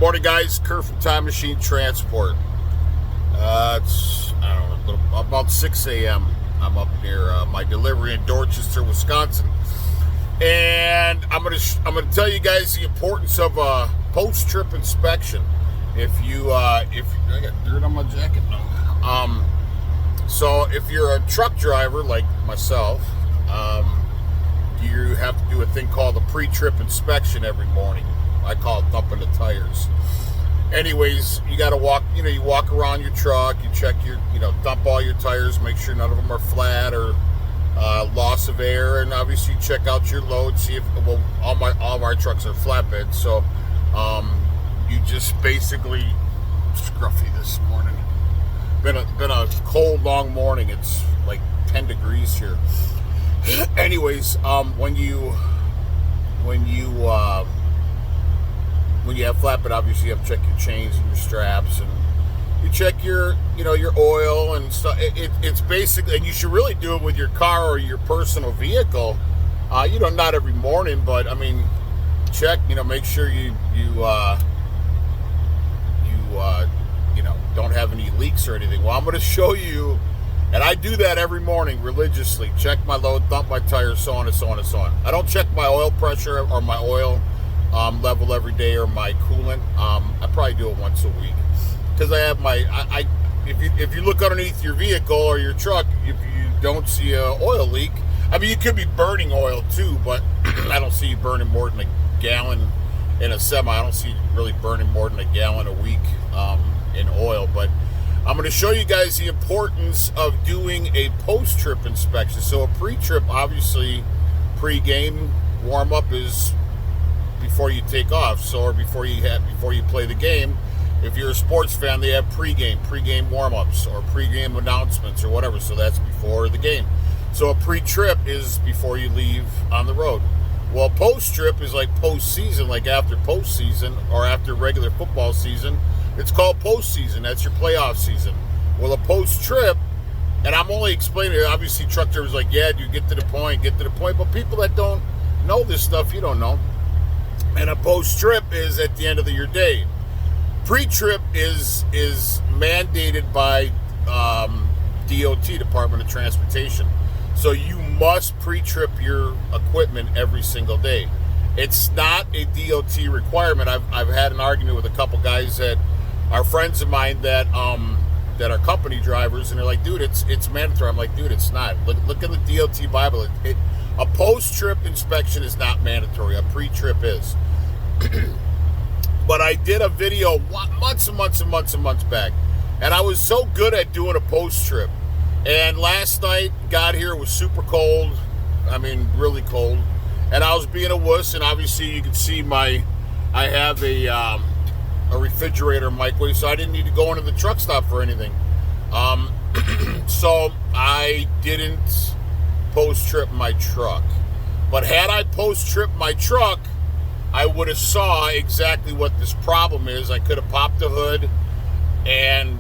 Morning, guys. Kurt from Time Machine Transport. It's, I don't know, about 6 a.m. I'm up near my delivery in Dorchester, Wisconsin, and I'm gonna tell you guys the importance of a post-trip inspection. If I got dirt on my jacket now. So if you're a truck driver like myself, you have to do a thing called a pre-trip inspection every morning. I call it dumping the tires. Anyways, you got to walk, you walk around your truck, you check dump all your tires, make sure none of them are flat or loss of air, and obviously check out your load, see if, all of our trucks are flatbed, so you just basically, scruffy this morning. Been a cold, long morning. It's like 10 degrees here. Anyways, when you have flatbed, obviously you have to check your chains and your straps, and you check your oil and stuff. It's basically, and you should really do it with your car or your personal vehicle. Not every morning, but I mean, check. Make sure you don't have any leaks or anything. Well, I'm going to show you, and I do that every morning religiously. Check my load, dump my tires, so on and so on and so on. I don't check my oil pressure or my oil level every day, or my coolant. I probably do it once a week, because I have if you look underneath your vehicle or your truck, if you don't see an oil leak, I mean, you could be burning oil too, but I don't see you burning more than a gallon in a semi. I don't see you really burning more than a gallon a week in oil. But I'm going to show you guys the importance of doing a post-trip inspection. So a pre-trip, obviously, pre-game warm-up is before you take off, or before you play the game. If you're a sports fan, they have pre-game warm-ups or pre-game announcements or whatever, so that's before the game. So a pre-trip is before you leave on the road. Well, post-trip is like post-season, like after postseason or after regular football season. It's called postseason. That's your playoff season. Well, a post-trip, and I'm only explaining it, obviously truck drivers like, yeah, dude, get to the point, but people that don't know this stuff, you don't know. And a post-trip is at the end of your day. Pre-trip is mandated by DOT, Department of Transportation. So you must pre-trip your equipment every single day. It's not a DOT requirement. I've had an argument with a couple guys that are friends of mine that are company drivers, and they're like, dude, it's mandatory. I'm like, dude, it's not. Look in the DOT Bible. A post-trip inspection is not mandatory. A pre-trip is. But I did a video months and months back, and I was so good at doing a post-trip. And last night, got here, it was super cold. I mean, really cold. And I was being a wuss, and obviously you can see I have a refrigerator microwave, so I didn't need to go into the truck stop for anything. So I didn't post-trip my truck. But had I post-tripped my truck, I would have saw exactly what this problem is. I could have popped the hood and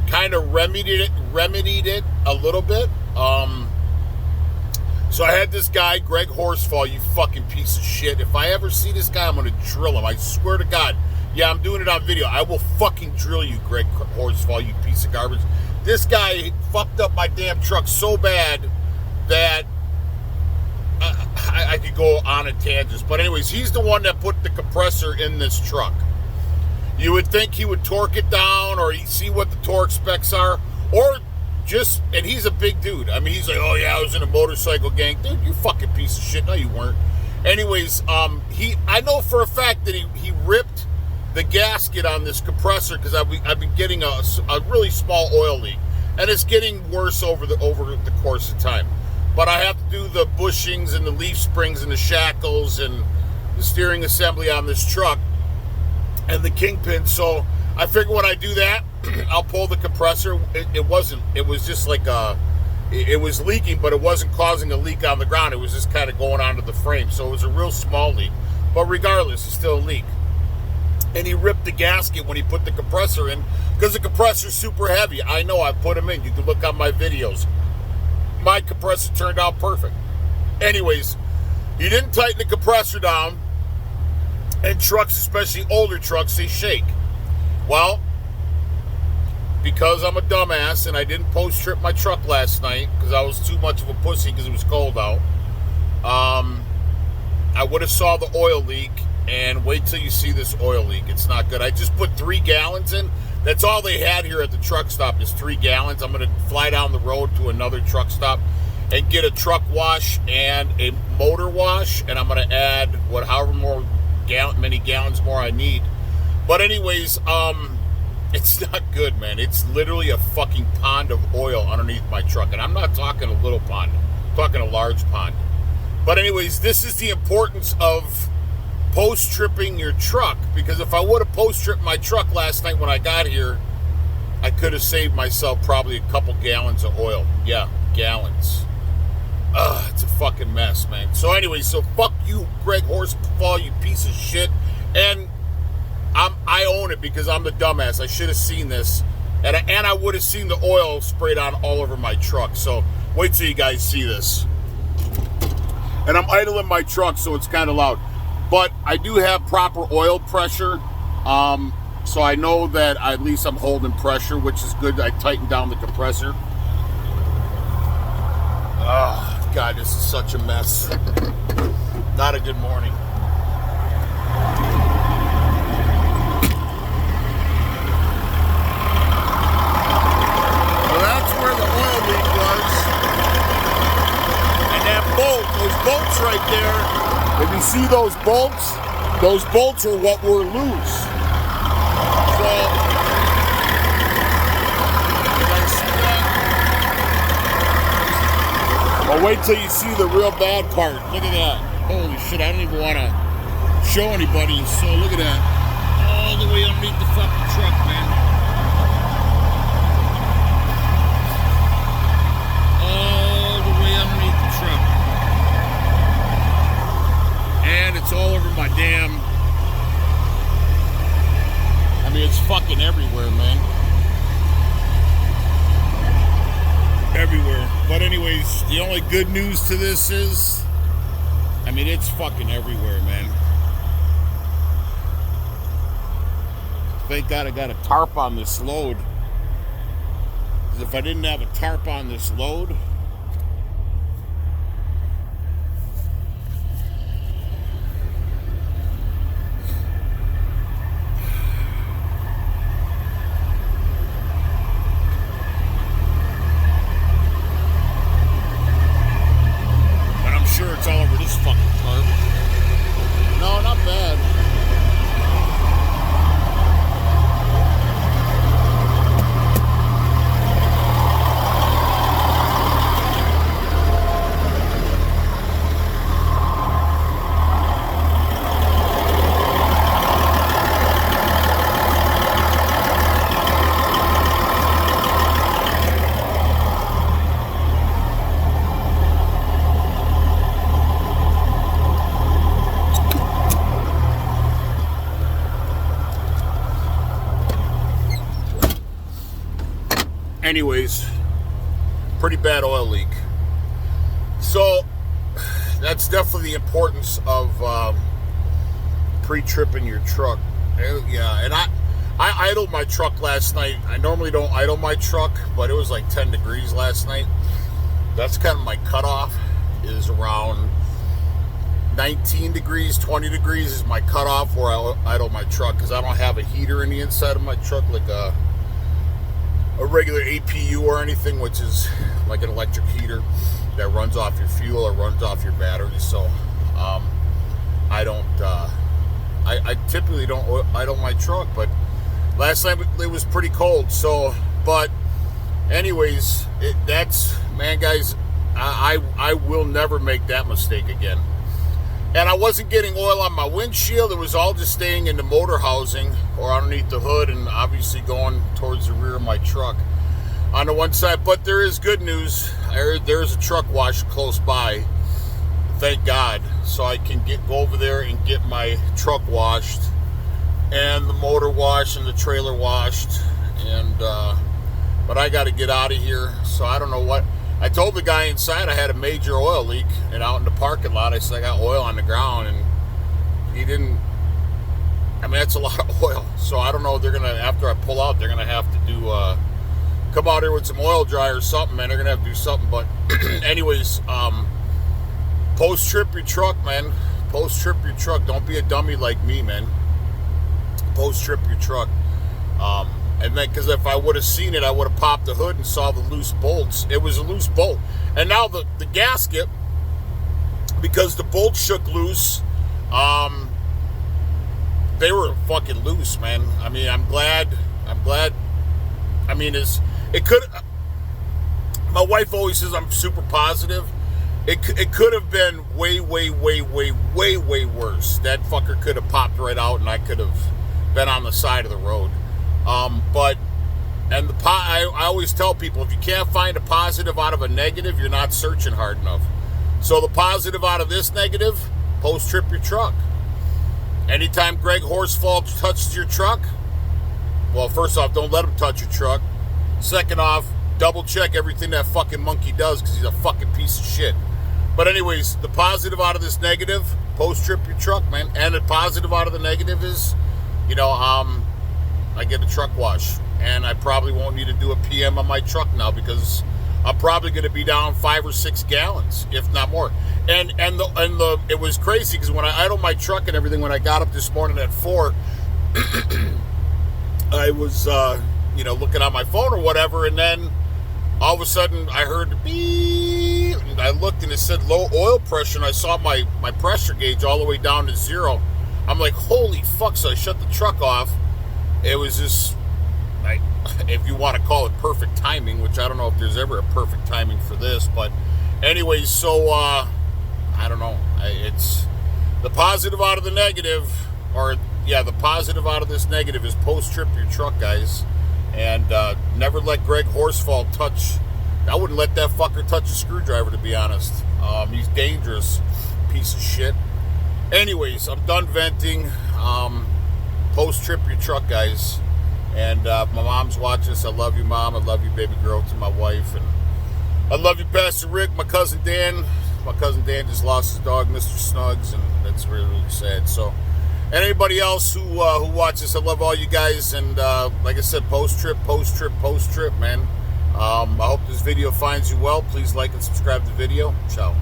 kind of remedied it a little bit. So I had this guy, Greg Horsfall, you fucking piece of shit. If I ever see this guy, I'm going to drill him. I swear to God. Yeah, I'm doing it on video. I will fucking drill you, Greg Horsfall, you piece of garbage. This guy fucked up my damn truck so bad that I could go on a tangent. But anyways, he's the one that put the compressor in this truck. You would think he would torque it down, or see what the torque specs are, or and he's a big dude. I mean, he's like, oh yeah, I was in a motorcycle gang. Dude, you fucking piece of shit. No, you weren't. Anyways, I know for a fact that he ripped the gasket on this compressor, because I've been getting a really small oil leak, and it's getting worse over the course of time. But I have to do the bushings and the leaf springs and the shackles and the steering assembly on this truck and the kingpin. So I figure when I do that, I'll pull the compressor. It was just like it was leaking, but it wasn't causing a leak on the ground. It was just kind of going onto the frame. So it was a real small leak. But regardless, it's still a leak. And he ripped the gasket when he put the compressor in, because the compressor's super heavy. I know, I put them in. You can look on my videos. My compressor turned out perfect. Anyways, he didn't tighten the compressor down, And trucks, especially older trucks, they shake. Well, because I'm a dumbass and I didn't post-trip my truck last night because I was too much of a pussy because it was cold out, I would have saw the oil leak, and wait till you see this oil leak. It's not good. I just put 3 gallons in. That's all they had here at the truck stop is 3 gallons. I'm going to fly down the road to another truck stop and get a truck wash and a motor wash, and I'm going to add however many gallons more I need. But anyways, it's not good, man. It's literally a fucking pond of oil underneath my truck, and I'm not talking a little pond. I'm talking a large pond. But anyways, this is the importance of post-tripping your truck, because if I would have post-tripped my truck last night when I got here, I could have saved myself probably a couple gallons of oil. Yeah, gallons. It's a fucking mess, man. So anyways, so fuck you, Greg Horsefall, you piece of shit. And I own it because I'm the dumbass. I should have seen this. And I would have seen the oil sprayed on all over my truck. So wait till you guys see this. And I'm idling my truck, so it's kind of loud. But I do have proper oil pressure. So I know that at least I'm holding pressure, which is good. I tightened down the compressor. Oh, God, this is such a mess. Not a good morning. Well, that's where the oil leak was. And that bolt, those bolts right there, if you see those bolts are what were loose. So, you guys see that? Well, wait till you see the real bad part. Look at that. Holy shit, I don't even want to show anybody. So, look at that. All the way underneath the fucking truck, man. All the way underneath the truck. And it's all over my damn... I mean, it's fucking everywhere, man. Everywhere. But anyways, the only good news to this is, I mean, it's fucking everywhere, man. Thank God I got a tarp on this load. Because if I didn't have a tarp on this load, it's all over this fucking tarp. No, not bad. Anyways, pretty bad oil leak. So that's definitely the importance of pre-tripping your truck. Yeah, and I idled my truck last night. I normally don't idle my truck, but it was like 10 degrees last night. That's kind of my cutoff, is around 19 degrees, 20 degrees is my cutoff where I idle my truck, because I don't have a heater in the inside of my truck like a regular APU or anything, which is like an electric heater that runs off your fuel or runs off your battery. So I don't I typically don't idle my truck, but last night it was pretty cold. So, but anyways, man, guys, I will never make that mistake again. And I wasn't getting oil on my windshield. It was all just staying in the motor housing or underneath the hood, and obviously going towards the rear of my truck on the one side. But there is good news. There's a truck wash close by, thank God. So I can go over there and get my truck washed and the motor washed and the trailer washed. And but I got to get out of here. So I don't know what. I told the guy inside I had a major oil leak, and out in the parking lot I said I got oil on the ground, and he didn't I mean, that's a lot of oil. So I don't know. They're gonna, after I pull out, they're gonna have to do come out here with some oil dry or something, man. They're gonna have to do something. But anyways, post trip your truck, man. Post trip your truck. Don't be a dummy like me, man. Post trip your truck. And then, because if I would have seen it, I would have popped the hood and saw the loose bolts. It was a loose bolt. And now the gasket, because the bolts shook loose, they were fucking loose, man. I mean, I'm glad. I mean, it could. My wife always says I'm super positive. It could have been way worse. That fucker could have popped right out, and I could have been on the side of the road. I always tell people, if you can't find a positive out of a negative, you're not searching hard enough. So the positive out of this negative, post-trip your truck. Anytime Greg Horsfall touches your truck, well, first off, don't let him touch your truck. Second off, double check everything that fucking monkey does, because he's a fucking piece of shit. But anyways, the positive out of this negative, post-trip your truck, man. And the positive out of the negative is, I get a truck wash, and I probably won't need to do a PM on my truck now, because I'm probably going to be down 5 or 6 gallons, if not more. And it was crazy, because when I idled my truck and everything, when I got up this morning at 4, I was looking on my phone or whatever, and then all of a sudden I heard the beep, and I looked and it said low oil pressure, and I saw my pressure gauge all the way down to 0. I'm like, holy fuck. So I shut the truck off. It was just, if you want to call it perfect timing, which I don't know if there's ever a perfect timing for this, but anyways, so I don't know. It's the positive out of the negative, the positive out of this negative is post-trip your truck, guys. And never let Greg Horsfall touch. I wouldn't let that fucker touch a screwdriver, to be honest. He's dangerous, piece of shit. Anyways, I'm done venting. Post-trip your truck, guys. And my mom's watching this. I love you, Mom. I love you, baby girl, to my wife. And I love you, Pastor Rick, my cousin Dan. My cousin Dan just lost his dog, Mr. Snugs, and that's really, really sad. So, and anybody else who watches, I love all you guys. And like I said, post-trip, man. I hope this video finds you well. Please like and subscribe to the video. Ciao.